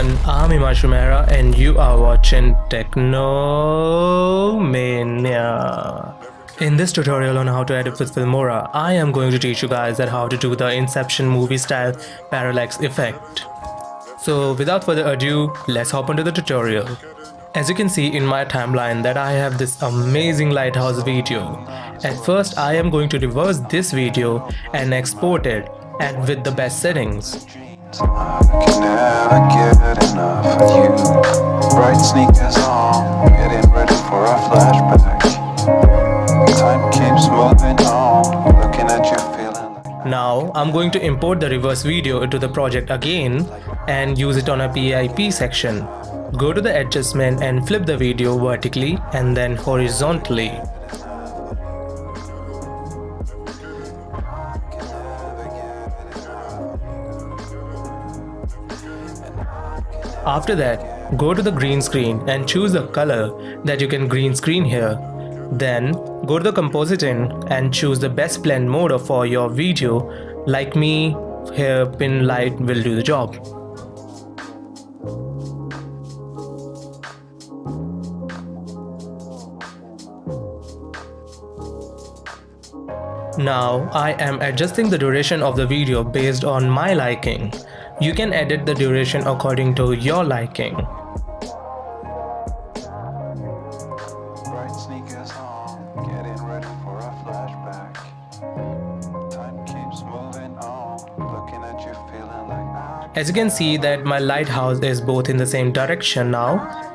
everyone, I'm Mania and you are watching Techno Mania. In this tutorial on how to edit with Filmora, I am going to teach you guys that how to do the Inception movie style parallax effect. So without further ado, let's hop into the tutorial. As you can see in my timeline that I have this amazing lighthouse video. At first I am going to reverse this video and export it and with the best settings. I can never get enough of you. Bright sneakers on, getting ready for a flashback. Time keeps moving on, looking at you feeling like... Now I'm going to import the reverse video into the project again and use it on a PIP section. Go to the adjustment and flip the video vertically and then horizontally. After that, go to the green screen and choose the color that you can green screen here. Then go to the compositing and choose the best blend mode for your video. Like me, here pin light will do the job. Now I am adjusting the duration of the video based on my liking. You can edit the duration according to your liking. Bright sneakers on, getting ready for a flashback. Time keeps moving on, looking at you feeling like... As you can see that my lighthouse is both in the same direction now.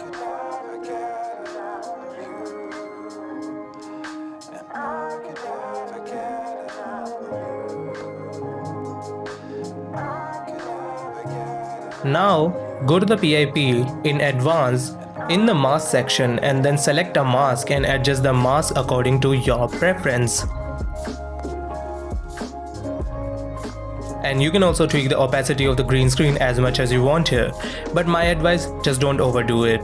Now go to the PIP in advance in the mask section and then select a mask and adjust the mask according to your preference. And you can also tweak the opacity of the green screen as much as you want here, but my advice, just don't overdo it.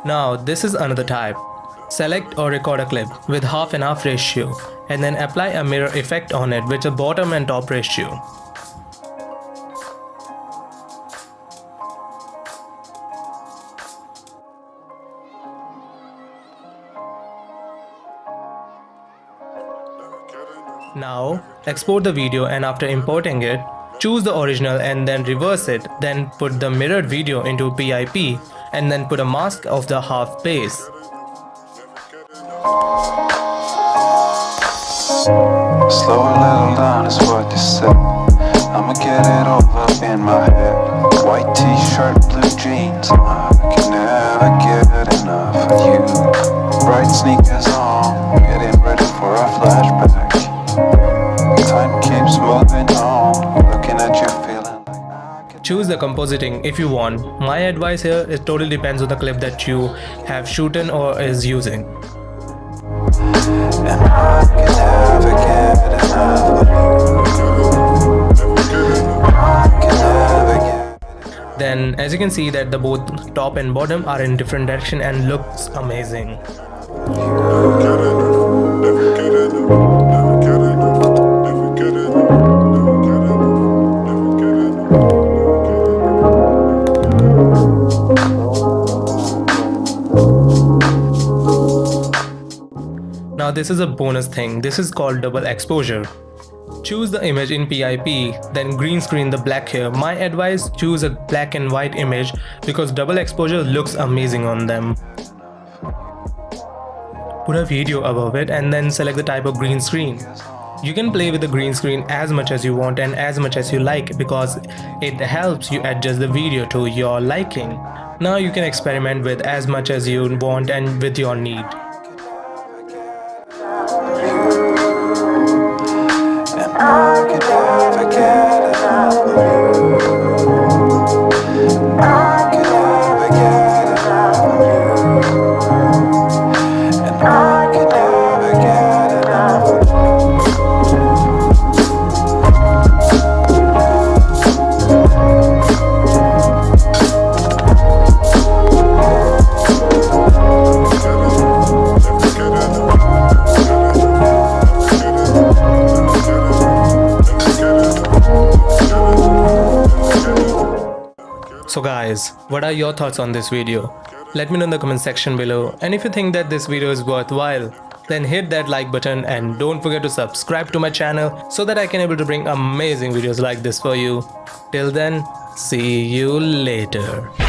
Now this is another type. Select or record a clip with half and half ratio and then apply a mirror effect on it with a bottom and top ratio. Now export the video and after importing it, choose the original and then reverse it, then put the mirrored video into PIP and then put a mask of the half base. Slow a little down is what you said. I'ma get it all up in my head. White t-shirt, blue jeans. I can never get enough of you. Bright sneakers on, getting ready for a flashback. Time keeps moving on, looking at you feeling like... Choose the compositing if you want. My advice here, it totally depends on the clip that you have shooten or is using. And I can never get enough of you. Then as you can see that the both top and bottom are in different direction and looks amazing. Now this is a bonus thing, this is called double exposure. Choose the image in PIP, then green screen the black here. My advice, choose a black and white image because double exposure looks amazing on them. Put a video above it and then select the type of green screen. You can play with the green screen as much as you want and as much as you like because it helps you adjust the video to your liking. Now you can experiment with as much as you want and with your need. I can never get enough of you. I can never get enough of you. And I can never get enough of you. So guys, what are your thoughts on this video? Let me know in the comment section below, and if you think that this video is worthwhile, then hit that like button and don't forget to subscribe to my channel so that I can able to bring amazing videos like this for you. Till then, see you later.